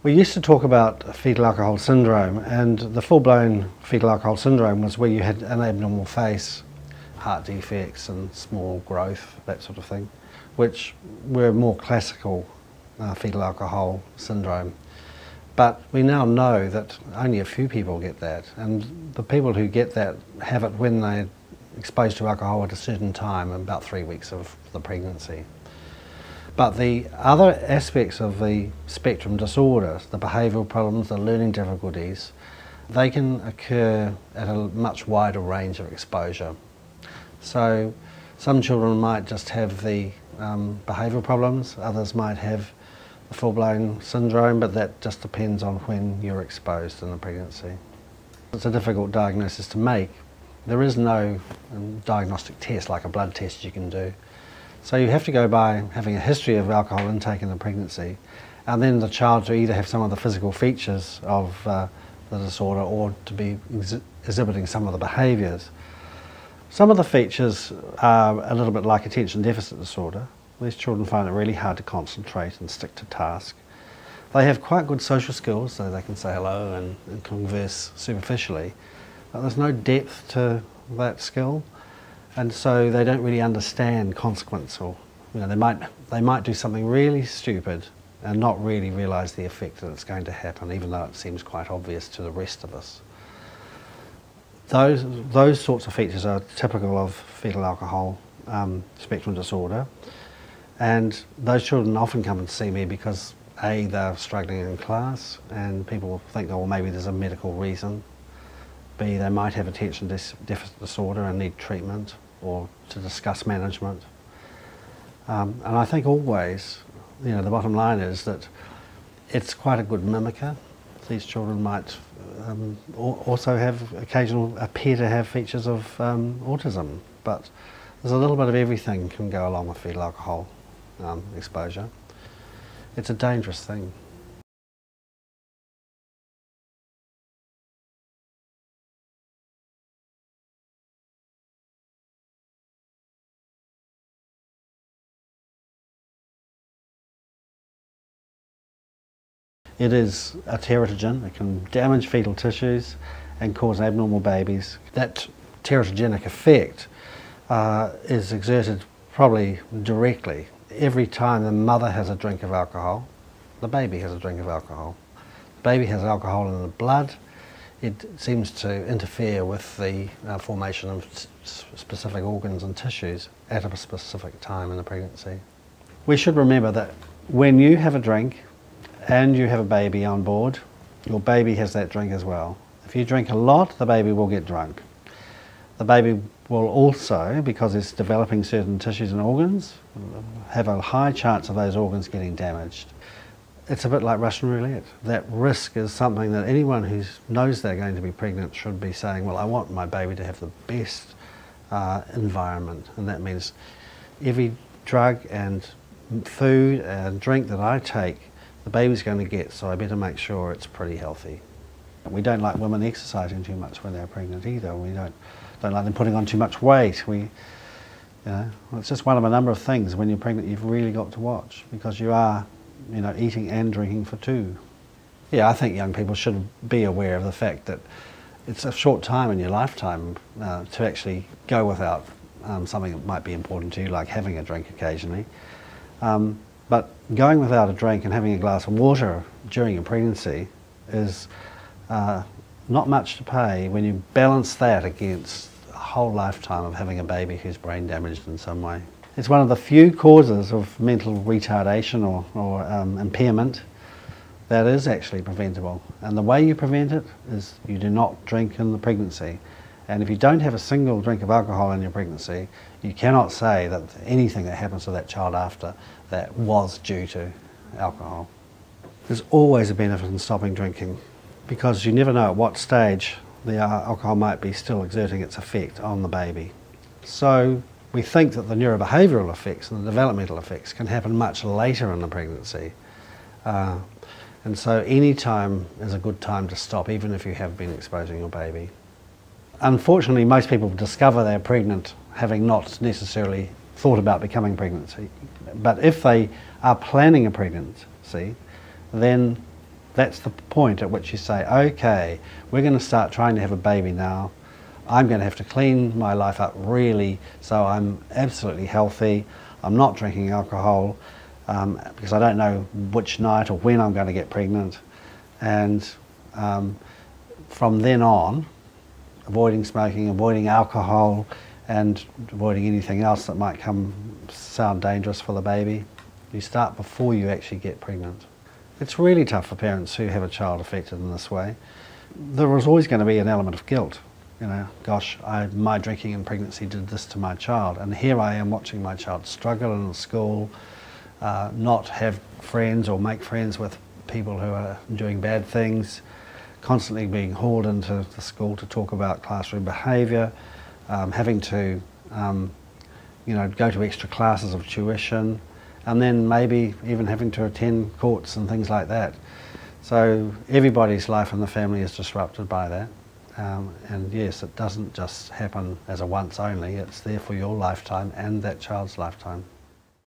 We used to talk about fetal alcohol syndrome, and the full-blown fetal alcohol syndrome was where you had an abnormal face, heart defects and small growth, that sort of thing, which were more classical fetal alcohol syndrome. But we now know that only a few people get that, and the people who get that have it when they're exposed to alcohol at a certain time, about 3 weeks of the pregnancy. But the other aspects of the spectrum disorder, the behavioural problems, the learning difficulties, they can occur at a much wider range of exposure. So some children might just have the behavioural problems, others might have the full-blown syndrome, but that just depends on when you're exposed in the pregnancy. It's a difficult diagnosis to make. There is no diagnostic test like a blood test you can do. So you have to go by having a history of alcohol intake in the pregnancy, and then the child to either have some of the physical features of the disorder or to be exhibiting some of the behaviours. Some of the features are a little bit like attention deficit disorder. These children find it really hard to concentrate and stick to task. They have quite good social skills, so they can say hello and converse superficially, but there's no depth to that skill. And so they don't really understand consequence, or they might do something really stupid and not really realise the effect that it's going to happen, even though it seems quite obvious to the rest of us. Those sorts of features are typical of fetal alcohol spectrum disorder, and those children often come and see me because A, they're struggling in class and people think, oh, well, maybe there's a medical reason. B, they might have attention deficit disorder and need treatment or to discuss management. And I think always, the bottom line is that it's quite a good mimicker. These children might also appear to have features of autism, but there's a little bit of everything can go along with fetal alcohol exposure. It's a dangerous thing. It is a teratogen. It can damage fetal tissues and cause abnormal babies. That teratogenic effect is exerted probably directly. Every time the mother has a drink of alcohol, the baby has a drink of alcohol. The baby has alcohol in the blood. It seems to interfere with the formation of specific organs and tissues at a specific time in the pregnancy. We should remember that when you have a drink and you have a baby on board, your baby has that drink as well. If you drink a lot, the baby will get drunk. The baby will also, because it's developing certain tissues and organs, have a high chance of those organs getting damaged. It's a bit like Russian roulette. That risk is something that anyone who knows they're going to be pregnant should be saying, well, I want my baby to have the best environment, and that means every drug and food and drink that I take, the baby's going to get, so I better make sure it's pretty healthy. We don't like women exercising too much when they're pregnant either. We don't like them putting on too much weight. It's just one of a number of things. When you're pregnant, you've really got to watch, because you are, eating and drinking for two. Yeah, I think young people should be aware of the fact that it's a short time in your lifetime to actually go without something that might be important to you, like having a drink occasionally. But going without a drink and having a glass of water during your pregnancy is not much to pay when you balance that against a whole lifetime of having a baby who's brain damaged in some way. It's one of the few causes of mental retardation or impairment that is actually preventable. And the way you prevent it is you do not drink in the pregnancy. And if you don't have a single drink of alcohol in your pregnancy, you cannot say that anything that happens to that child after that was due to alcohol. There's always a benefit in stopping drinking, because you never know at what stage the alcohol might be still exerting its effect on the baby. So we think that the neurobehavioural effects and the developmental effects can happen much later in the pregnancy. And so any time is a good time to stop, even if you have been exposing your baby. Unfortunately, most people discover they're pregnant having not necessarily thought about becoming pregnant. But if they are planning a pregnancy, then That's the point at which you say, okay, we're going to start trying to have a baby now. I'm going to have to clean my life up really so I'm absolutely healthy. I'm not drinking alcohol because I don't know which night or when I'm going to get pregnant. And from then on, avoiding smoking, avoiding alcohol, and avoiding anything else that might sound dangerous for the baby. You start before you actually get pregnant. It's really tough for parents who have a child affected in this way. There is always going to be an element of guilt. You know, gosh, my drinking in pregnancy did this to my child, and here I am watching my child struggle in school, not have friends or make friends with people who are doing bad things, constantly being hauled into the school to talk about classroom behaviour, having to go to extra classes of tuition, and then maybe even having to attend courts and things like that. So everybody's life in the family is disrupted by that. And yes, it doesn't just happen as a once only, it's there for your lifetime and that child's lifetime.